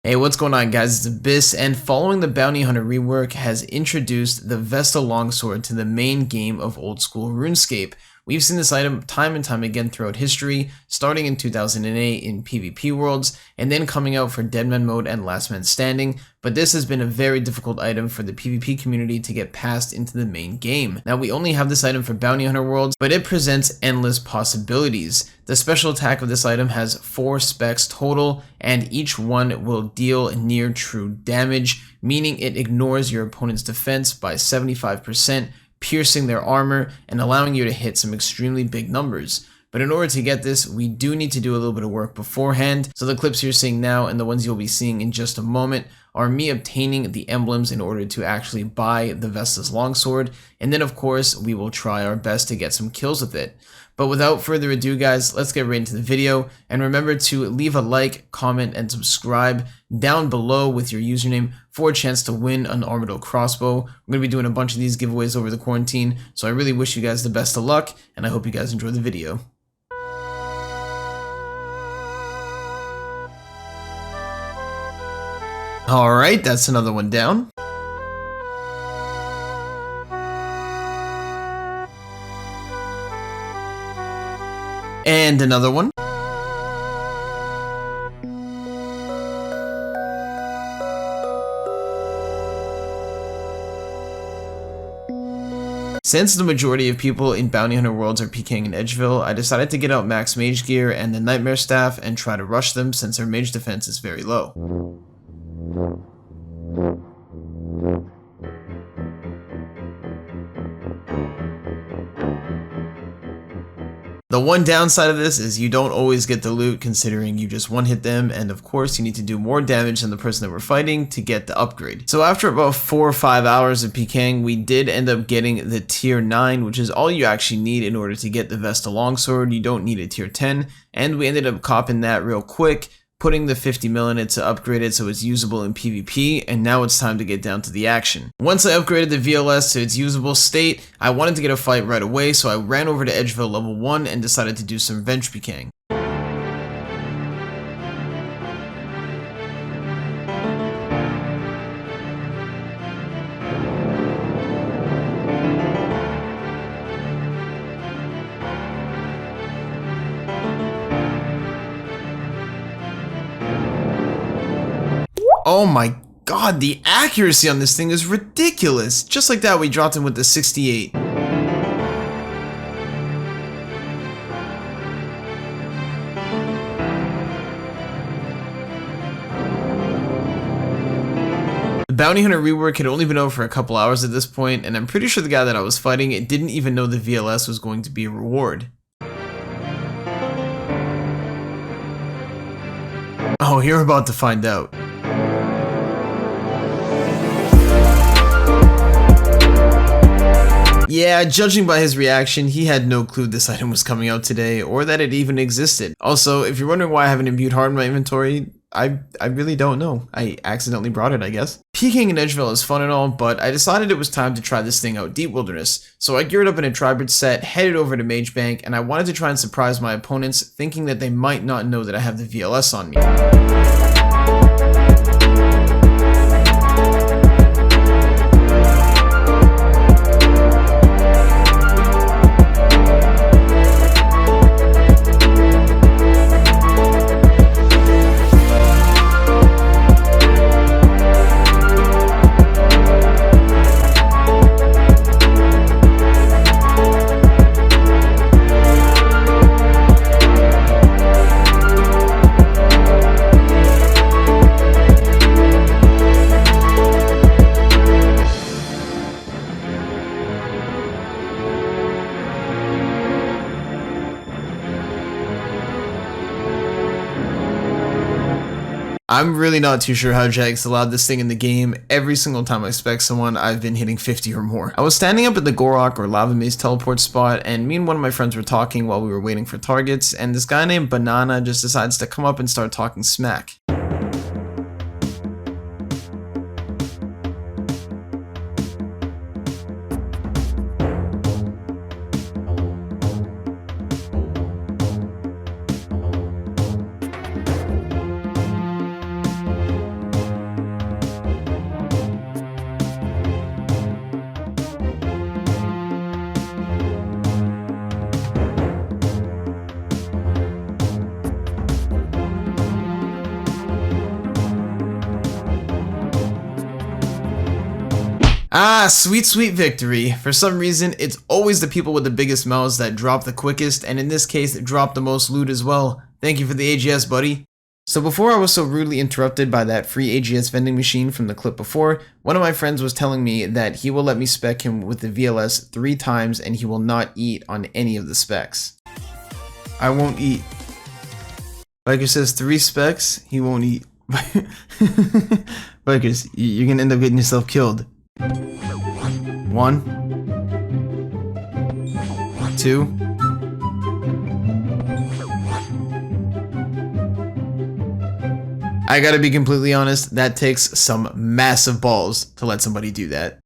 Hey, what's going on, guys? It's Abyss, and following the Bounty Hunter Rework has introduced the Vesta Longsword to the main game of old school RuneScape. We've seen this item time and time again throughout history, starting in 2008 in PvP worlds, and then coming out for Deadman mode and Last Man Standing, but this has been a very difficult item for the PvP community to get past into the main game. Now, we only have this item for Bounty Hunter worlds, but it presents endless possibilities. The special attack of this item has 4 specs total, and each one will deal near true damage, meaning it ignores your opponent's defense by 75%, piercing their armor and allowing you to hit some extremely big numbers. But in order to get this, we do need to do a little bit of work beforehand. So the clips you're seeing now and the ones you'll be seeing in just a moment are me obtaining the emblems in order to actually buy the Vesta's Longsword. And then of course, we will try our best to get some kills with it. But without further ado, guys, let's get right into the video. And remember to leave a like, comment, and subscribe down below with your username for a chance to win an Armadillo crossbow. I'm going to be doing a bunch of these giveaways over the quarantine, so I really wish you guys the best of luck, and I hope you guys enjoy the video. Alright, that's another one down. And another one. Since the majority of people in Bounty Hunter worlds are Peking and Edgeville, I decided to get out max mage gear and the nightmare staff and try to rush them since their mage defense is very low. The one downside of this is you don't always get the loot considering you just one-hit them, and of course you need to do more damage than the person that we're fighting to get the upgrade. So after about 4 or 5 hours of Peking, we did end up getting the tier 9, which is all you actually need in order to get the Vesta Longsword. You don't need a tier 10, and we ended up copping that real quick, putting the 50 mil in it to upgrade it so it's usable in PvP, and now it's time to get down to the action. Once I upgraded the VLS to its usable state, I wanted to get a fight right away, so I ran over to Edgeville level 1 and decided to do some Venge Peking. Oh my god, the accuracy on this thing is ridiculous. Just like that, we dropped him with the 68. The Bounty Hunter Rework had only been out for a couple hours at this point, and I'm pretty sure the guy that I was fighting didn't even know the VLS was going to be a reward. Oh, you're about to find out. Yeah, judging by his reaction, he had no clue this item was coming out today, or that it even existed. Also, if you're wondering why I have an imbued heart in my inventory, I really don't know. I accidentally brought it, I guess. Peking in Edgeville is fun and all, but I decided it was time to try this thing out Deep Wilderness. So I geared up in a tribrid set, headed over to Mage Bank, and I wanted to try and surprise my opponents, thinking that they might not know that I have the VLS on me. I'm really not too sure how Jagex allowed this thing in the game. Every single time I spec someone, I've been hitting 50 or more. I was standing up at the Gorok or Lava Maze teleport spot, and me and one of my friends were talking while we were waiting for targets, and this guy named Banana just decides to come up and start talking smack. Ah, sweet, sweet victory. For some reason, it's always the people with the biggest mouths that drop the quickest, and in this case, drop the most loot as well. Thank you for the AGS, buddy. So before I was so rudely interrupted by that free AGS vending machine from the clip before, one of my friends was telling me that he will let me spec him with the VLS 3 times and he will not eat on any of the specs. I won't eat. Biker says 3 specs, he won't eat. Bikers, you're gonna end up getting yourself killed. 1, 2. I gotta be completely honest, that takes some massive balls to let somebody do that.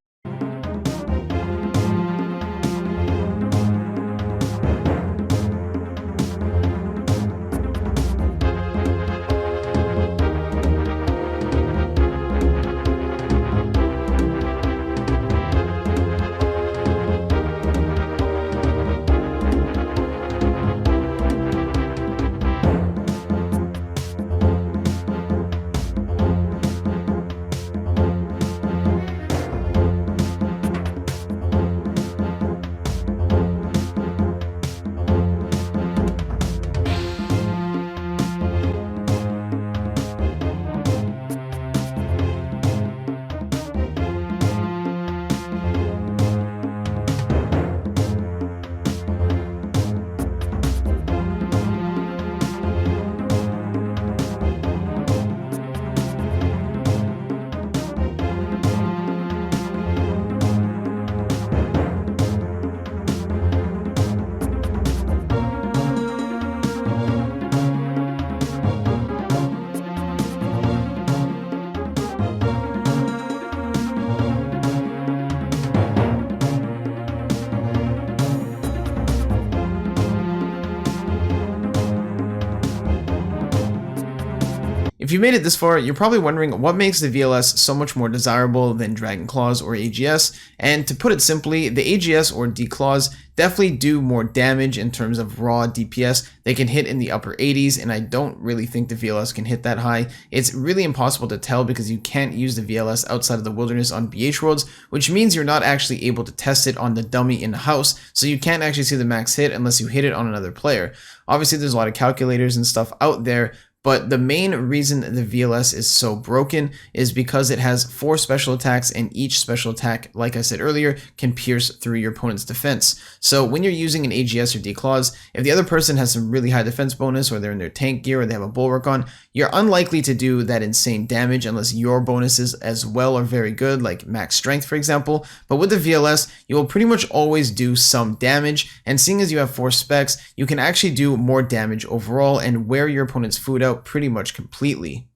If you made it this far, you're probably wondering what makes the VLS so much more desirable than Dragon Claws or AGS, and to put it simply, the AGS or D Claws definitely do more damage in terms of raw DPS. They can hit in the upper 80s, and I don't really think the VLS can hit that high. It's really impossible to tell because you can't use the VLS outside of the wilderness on BH worlds, which means you're not actually able to test it on the dummy in the house, so you can't actually see the max hit unless you hit it on another player. Obviously, there's a lot of calculators and stuff out there, but the main reason the VLS is so broken is because it has 4 special attacks, and each special attack, like I said earlier, can pierce through your opponent's defense. So when you're using an AGS or D-Claws, if the other person has some really high defense bonus, or they're in their tank gear, or they have a bulwark on, you're unlikely to do that insane damage unless your bonuses as well are very good, like max strength for example. But with the VLS, you will pretty much always do some damage, and seeing as you have 4 specs, you can actually do more damage overall and wear your opponent's food out pretty much completely.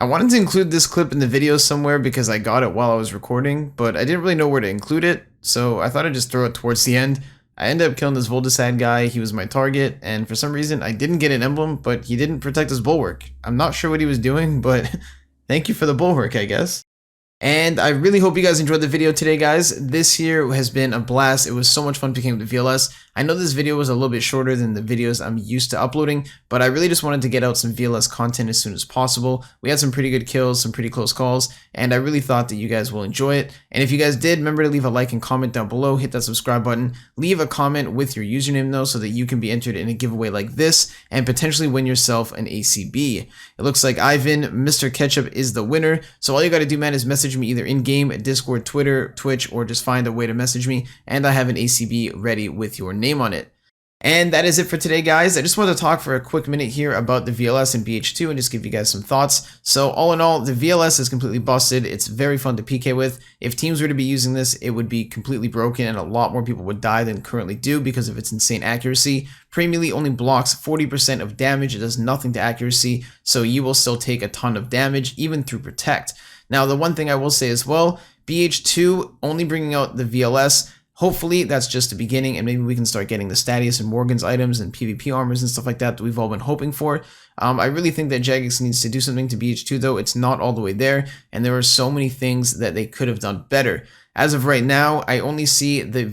I wanted to include this clip in the video somewhere because I got it while I was recording, but I didn't really know where to include it, so I thought I'd just throw it towards the end. I ended up killing this Voldesad guy. He was my target, and for some reason I didn't get an emblem, but he didn't protect his bulwark. I'm not sure what he was doing, but thank you for the bulwark, I guess. And I really hope you guys enjoyed the video today, guys. This here has been a blast. It was so much fun picking up the VLS. I know this video was a little bit shorter than the videos I'm used to uploading, but I really just wanted to get out some VLS content as soon as possible. We had some pretty good kills, some pretty close calls, and I really thought that you guys will enjoy it. And if you guys did, remember to leave a like and comment down below, hit that subscribe button, leave a comment with your username though, so that you can be entered in a giveaway like this and potentially win yourself an ACB. It looks like Ivan, Mr. Ketchup is the winner, so all you gotta do, man, is message me either in-game, Discord, Twitter, Twitch, or just find a way to message me, and I have an ACB ready with your name on it. And that is it for today, guys. I just wanted to talk for a quick minute here about the VLS and BH2 and just give you guys some thoughts. So all in all, the VLS is completely busted. It's very fun to PK with. If teams were to be using this, it would be completely broken and a lot more people would die than currently do because of its insane accuracy. Pre-melee only blocks 40% of damage. It does nothing to accuracy, so you will still take a ton of damage even through Protect. Now, the one thing I will say as well, BH2 only bringing out the VLS. Hopefully that's just the beginning, and maybe we can start getting the Statius and Morgan's items and PvP armors and stuff like that we've all been hoping for. I really think that Jagex needs to do something to BH2 though. It's not all the way there, and there are so many things that they could have done better. As of right now, I only see the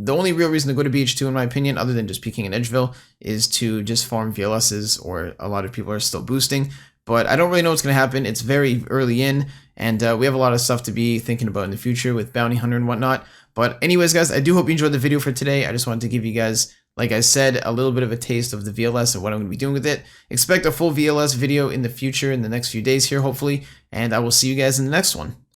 only real reason to go to BH2 in my opinion, other than just Peking and Edgeville, is to just farm VLSs, or a lot of people are still boosting. But I don't really know what's going to happen. It's very early in, and we have a lot of stuff to be thinking about in the future with Bounty Hunter and whatnot. But anyways, guys, I do hope you enjoyed the video for today. I just wanted to give you guys, like I said, a little bit of a taste of the VLS and what I'm going to be doing with it. Expect a full VLS video in the future, in the next few days here, hopefully, and I will see you guys in the next one.